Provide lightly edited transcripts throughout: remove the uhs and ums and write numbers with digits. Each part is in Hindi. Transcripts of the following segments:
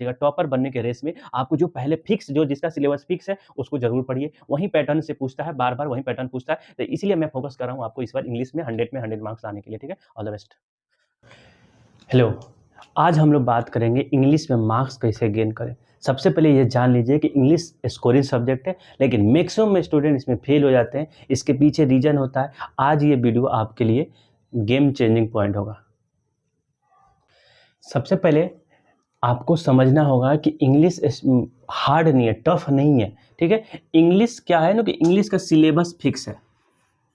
ठीक है, टॉपर बनने के रेस में आपको जो पहले फिक्स, जो जिसका सिलेबस फिक्स है उसको जरूर पढ़िए, वही पैटर्न से पूछता है, बार बार वही पैटर्न पूछता है, तो इसलिए मैं फोकस कर रहा हूँ आपको इस बार इंग्लिश में 100 मार्क्स लाने के लिए। ठीक है, ऑल द बेस्ट। हेलो, आज हम लोग बात करेंगे इंग्लिश में मार्क्स कैसे गेन करें। सबसे पहले ये जान लीजिए कि इंग्लिश स्कोरिंग सब्जेक्ट है, लेकिन मैक्सिमम स्टूडेंट इसमें फेल हो जाते हैं। इसके पीछे रीजन होता है। आज ये वीडियो आपके लिए गेम चेंजिंग पॉइंट होगा। सबसे पहले आपको समझना होगा कि इंग्लिश हार्ड नहीं है, टफ नहीं है। ठीक है, इंग्लिश क्या है ना कि इंग्लिश का सिलेबस फिक्स है,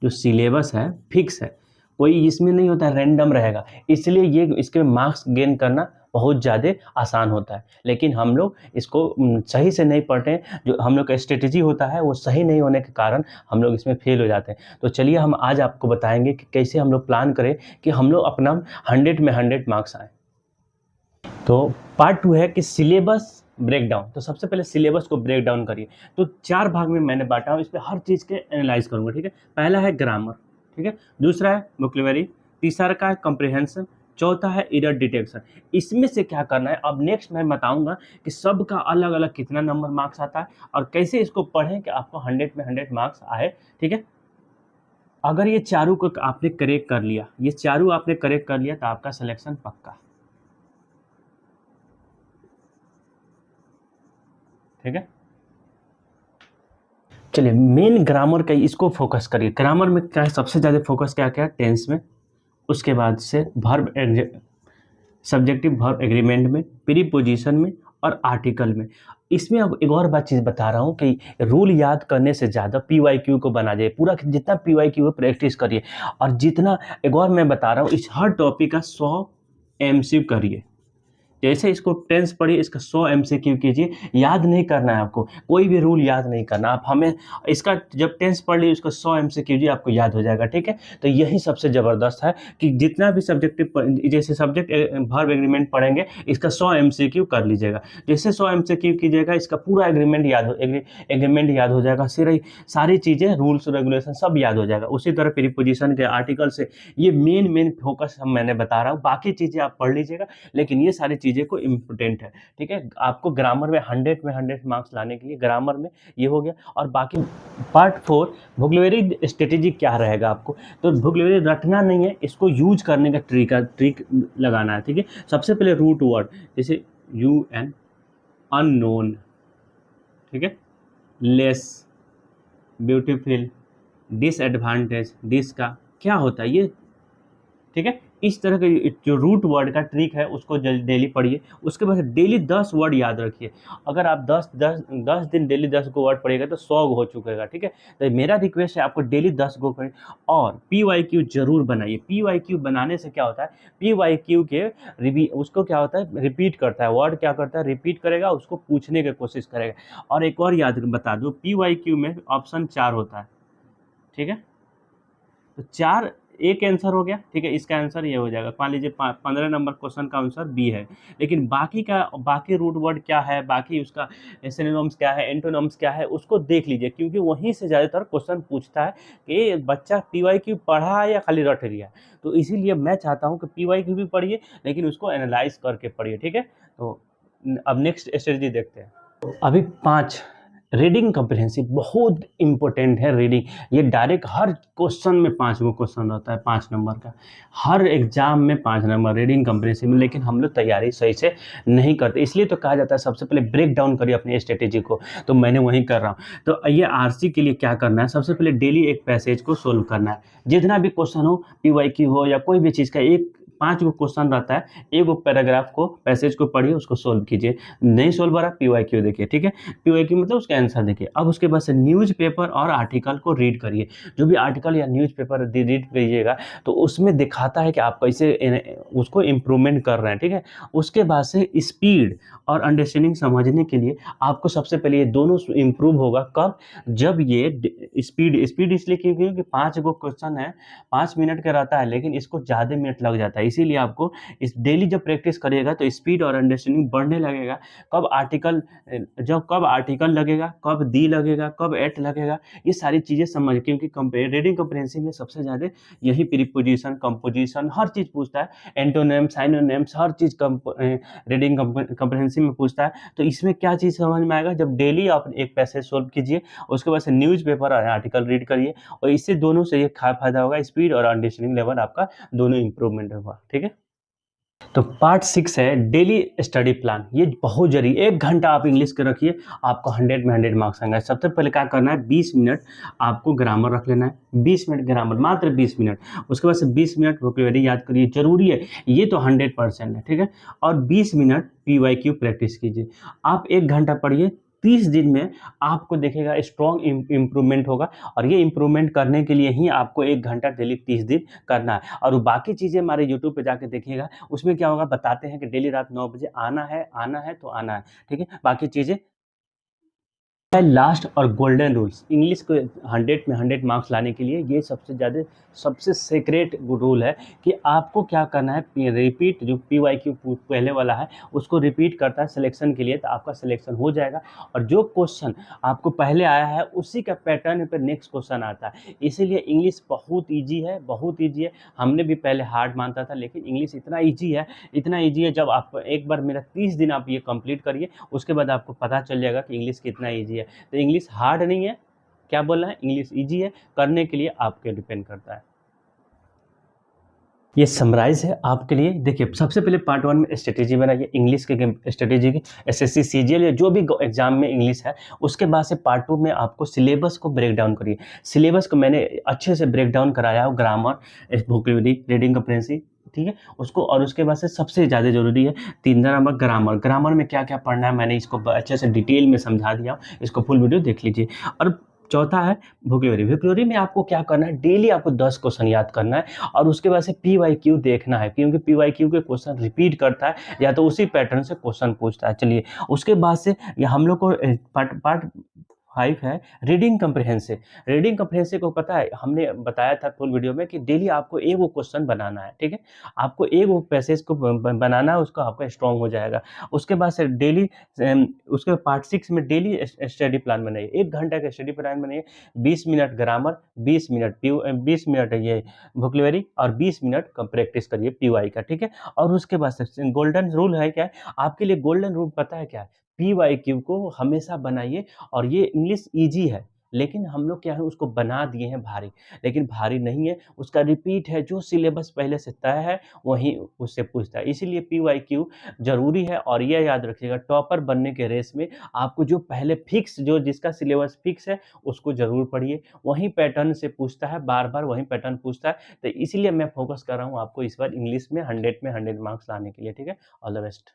जो सिलेबस है फिक्स है, कोई इसमें नहीं होता है, रैंडम रहेगा। इसलिए ये इसके मार्क्स गेन करना बहुत ज़्यादा आसान होता है, लेकिन हम लोग इसको सही से नहीं पढ़ते हैं। जो हम लोग का स्ट्रेटेजी होता है वो सही नहीं होने के कारण हम लोग इसमें फेल हो जाते हैं। तो चलिए हम आज आपको बताएंगे कि कैसे हम लोग प्लान करें कि हम लोग अपना 100 में 100 मार्क्स आए। तो पार्ट 2 है कि सिलेबस ब्रेक डाउन। तो सबसे पहले सिलेबस को ब्रेक डाउन करिए। तो 4 भाग में मैंने बांटा हूँ, इस पर हर चीज़ के एनालाइज करूँगा। ठीक है, पहला है ग्रामर, ठीक है, दूसरा है वोकैब्युलरी, तीसरा का है कॉम्प्रिहेंशन, चौथा है एरर डिटेक्शन। इसमें से क्या करना है अब नेक्स्ट मैं बताऊंगा कि सबका अलग अलग कितना नंबर मार्क्स आता है और कैसे इसको पढ़ें कि आपको 100 में 100 मार्क्स आए। ठीक है, अगर ये चारों को आपने करेक्ट कर लिया, ये चारों आपने करेक्ट कर लिया तो आपका सिलेक्शन पक्का। ठीक है, चलिए मेन ग्रामर का इसको फोकस करिए। ग्रामर में क्या है, सबसे ज़्यादा फोकस क्या क्या है, टेंस में, उसके बाद से वर्ब, सब्जेक्टिव वर्ब एग्रीमेंट में, प्रीपोजिशन में और आर्टिकल में। इसमें अब एक और बात चीज़ बता रहा हूँ कि रूल याद करने से ज़्यादा PYQ को बना जाए, पूरा जितना PYQ है प्रैक्टिस करिए। और जितना, एक और मैं बता रहा हूँ, इस हर टॉपिक का 100 MCQ करिए। जैसे इसको टेंस पढ़िए, इसका 100 MCQ कीजिए। याद नहीं करना है आपको, कोई भी रूल याद नहीं करना। आप हमें इसका जब टेंस पढ़ लीजिए, उसका 100 MCQ कीजिए, आपको याद हो जाएगा। ठीक है, तो यही सबसे ज़बरदस्त है कि जितना भी सब्जेक्टिव, जैसे सब्जेक्ट वर्ब एग्रीमेंट पढ़ेंगे, इसका 100 MCQ कर लीजिएगा। जैसे 100 MCQ कीजिएगा, इसका पूरा एग्रीमेंट याद हो जाएगा। सारी चीज़ें, रूल्स रेगुलेशन सब याद हो जाएगा। उसी तरह प्रीपोजिशन के आर्टिकल से, ये मेन फोकस मैंने बता रहा हूँ। बाकी चीज़ें आप पढ़ लीजिएगा, लेकिन ये सारी चीज़ें को इम्पोर्टेंट है। ठीक है, आपको ग्रामर में 100 में 100 मार्क्स लाने के लिए ग्रामर में ये हो गया। और बाकी पार्ट 4 वोकैब्युलरी स्ट्रेटेजी क्या रहेगा आपको, तो वोकैब्युलरी रटना नहीं है, इसको यूज करने का ट्रिक लगाना है। ठीक है, सबसे पहले रूट वर्ड, जैसे UN, अननोन, ठीक है, लेस, ब्यूटीफुल, डिसएडवांटेज, डिस का क्या होता है ये। ठीक है, इस तरह के जो रूट वर्ड का ट्रिक है उसको डेली पढ़िए। उसके बाद डेली 10 वर्ड याद रखिए। अगर आप 10 दिन डेली 10 गो वर्ड पढ़िएगा तो 100 हो चुकेगा। ठीक है, तो मेरा रिक्वेस्ट है आपको डेली 10 गो पढ़ें और PYQ जरूर बनाइए। PYQ बनाने से क्या होता है, PYQ के उसको क्या होता है, रिपीट करता है, वर्ड क्या करता है, रिपीट करेगा, उसको पूछने की कोशिश करेगा। और एक और याद बता दूँ, PYQ में ऑप्शन 4 होता है। ठीक है, तो 4 एक आंसर हो गया। ठीक है, इसका आंसर ये हो जाएगा। मान लीजिए 15 नंबर क्वेश्चन का आंसर बी है, लेकिन बाकी रूट वर्ड क्या है, बाकी उसका सिनोनिम्स क्या है, एंटोनिम्स क्या है, उसको देख लीजिए, क्योंकि वहीं से ज़्यादातर क्वेश्चन पूछता है कि बच्चा PYQ पढ़ा है या खाली रट गया। तो इसीलिए मैं चाहता हूँ कि PYQ भी पढ़िए, लेकिन उसको एनालाइज करके पढ़िए। ठीक है, तो अब नेक्स्ट स्ट्रेटजी देखते हैं। अभी 5 रीडिंग कॉम्प्रिहेंसिव बहुत इंपॉर्टेंट है। रीडिंग ये डायरेक्ट हर क्वेश्चन में 5 गो क्वेश्चन रहता है, 5 नंबर का, हर एग्जाम में 5 नंबर रीडिंग कॉम्प्रिहेंसिव में, लेकिन हम लोग तैयारी सही से नहीं करते। इसलिए तो कहा जाता है सबसे पहले ब्रेक डाउन करिए अपनी स्ट्रेटेजी को, तो मैंने वही कर रहा हूँ। तो ये RC के लिए क्या करना है, सबसे पहले डेली एक पैसेज को सोल्व करना है। जितना भी क्वेश्चन हो, PYQ हो या कोई भी चीज़ का, 5 गो क्वेश्चन रहता है, एक गो पैराग्राफ को, पैसेज को पढ़िए, उसको सोल्व कीजिए। नहीं सोल्व हो रहा, PYQ देखिए। ठीक है, PYQ मतलब उसका आंसर देखिए। अब उसके बाद से न्यूज़पेपर और आर्टिकल को रीड करिए। जो भी आर्टिकल या न्यूज़पेपर रीड करिएगा तो उसमें दिखाता है कि आप कैसे उसको इम्प्रूवमेंट कर रहे हैं। ठीक है, उसके बाद से स्पीड और अंडरस्टैंडिंग समझने के लिए आपको सबसे पहले ये दोनों इम्प्रूव होगा। कब, जब ये स्पीड इसलिए क्योंकि 5 गो क्वेश्चन है, 5 मिनट का रहता है, लेकिन इसको ज़्यादा मिनट लग जाता है। इसीलिए आपको इस डेली जब प्रैक्टिस करिएगा तो स्पीड और अंडरस्टैंडिंग बढ़ने लगेगा। कब आर्टिकल लगेगा, कब दी लगेगा, कब एट लगेगा, ये सारी चीज़ें समझ, क्योंकि रीडिंग कम्प्रिहेंसिव में सबसे ज़्यादा यही प्रीपोजिशन, कंपोजिशन हर चीज़ पूछता है, एंटोनिम, साइनोनिम्स हर चीज़ रीडिंग कम्प्रिहेंसिव में पूछता है। तो इसमें क्या चीज़ समझ में आएगा, जब डेली आप एक पैसेज सोल्व कीजिए, उसके बाद से न्यूज़पेपर और आर्टिकल रीड करिए, और इससे दोनों से ये फायदा होगा, स्पीड और अंडरस्टैंडिंग लेवल आपका दोनों इंप्रूवमेंट होगा। ठीक है, तो पार्ट 6 है डेली स्टडी प्लान। ये बहुत जरूरी, 1 घंटा आप इंग्लिश के रखिए, आपको 100 में 100 मार्क्स आएंगे। सबसे पहले क्या करना है, 20 मिनट आपको ग्रामर रख लेना है, 20 मिनट ग्रामर, मात्र 20 मिनट। उसके बाद से 20 मिनट वोकैबुलरी याद करिए, जरूरी है, ये तो 100% है। ठीक है, और 20 मिनट PYQ प्रैक्टिस कीजिए। आप 1 घंटा पढ़िए, 30 दिन में आपको देखेगा स्ट्रॉन्ग इम्प्रूवमेंट होगा, और ये इम्प्रूवमेंट करने के लिए ही आपको 1 घंटा डेली 30 दिन करना है। और बाकी चीज़ें हमारे यूट्यूब पे जाके देखिएगा, उसमें क्या होगा, बताते हैं कि डेली रात 9 बजे आना है तो आना है। ठीक है, बाकी चीज़ें लास्ट और गोल्डन रूल्स, इंग्लिश को 100 में 100 मार्क्स लाने के लिए ये सबसे सीक्रेट रूल है कि आपको क्या करना है, रिपीट, जो PYQ पहले वाला है उसको रिपीट करता है सिलेक्शन के लिए, तो आपका सिलेक्शन हो जाएगा। और जो क्वेश्चन आपको पहले आया है उसी का पैटर्न पर नेक्स्ट क्वेश्चन आता है। इसीलिए इंग्लिश बहुत ईजी है, बहुत ईजी है। हमने भी पहले हार्ड मानता था, लेकिन इंग्लिश इतना ईजी है, जब आप एक बार मेरा 30 दिन आप ये कंप्लीट करिए, उसके बाद आपको पता चल जाएगा कि इंग्लिश कितना ईजी है। तो इंग्लिश हार्ड नहीं है, क्या बोलना है, इंग्लिश इजी है, करने के लिए आपके डिपेंड करता है। ये समराइज है आपके लिए। देखिए, सबसे पहले पार्ट 1 में स्ट्रेटेजी बनाइए, इंग्लिश के स्ट्रेटेजी की, SSC CGL या जो भी एग्जाम में इंग्लिश है। उसके बाद से पार्ट 2 में आपको सिलेबस को ब्रेक डाउन करिए। सिलेबस को मैंने अच्छे से ब्रेक डाउन कराया हो, ग्रामर, वोकैबुलरी, रीडिंग कम्प्रिहेंसिव, ठीक है उसको। और उसके बाद से सबसे ज़्यादा जरूरी है 3 नंबर ग्रामर में क्या क्या पढ़ना है, मैंने इसको अच्छे से डिटेल में समझा दिया, इसको फुल वीडियो देख लीजिए। और चौथा है वोकैबुलरी में आपको क्या करना है, डेली आपको 10 क्वेश्चन याद करना है, और उसके बाद से PYQ देखना है, क्योंकि PYQ के क्वेश्चन रिपीट करता है, या तो उसी पैटर्न से क्वेश्चन पूछता है। चलिए, उसके बाद से हम लोग को पार्ट 5 है रीडिंग कम्प्रिहेंसिव। रीडिंग कम्प्रिहेंसिव को पता है, हमने बताया था फुल वीडियो में कि डेली आपको एक वो क्वेश्चन बनाना है। ठीक है, आपको एक वो पैसेज को बनाना है, उसको आपका स्ट्रॉन्ग हो जाएगा। उसके बाद से डेली, उसके पार्ट 6 में डेली स्टडी प्लान बनाइए, 1 घंटा का स्टडी प्लान बनाइए, 20 मिनट ग्रामर, 20 मिनट ये वोकैबुलरी, और 20 मिनट का प्रैक्टिस करिए PY का। ठीक है, और उसके बाद से गोल्डन रूल है क्या है आपके लिए, गोल्डन रूल पता है क्या है, PYQ को हमेशा बनाइए। और ये इंग्लिश ईजी है, लेकिन हम लोग क्या है उसको बना दिए हैं भारी, लेकिन भारी नहीं है, उसका रिपीट है, जो सिलेबस पहले से तय है वही उससे पूछता है। इसीलिए PYQ जरूरी है। और ये याद रखिएगा, टॉपर बनने के रेस में आपको जो पहले फिक्स, जो जिसका सिलेबस फिक्स है उसको जरूर पढ़िए, वही पैटर्न से पूछता है, बार बार वही पैटर्न पूछता है। तो इसीलिए मैं फोकस कर रहा हूँ आपको इस बार इंग्लिश में 100 में 100 मार्क्स लाने के लिए। ठीक है, ऑल द बेस्ट।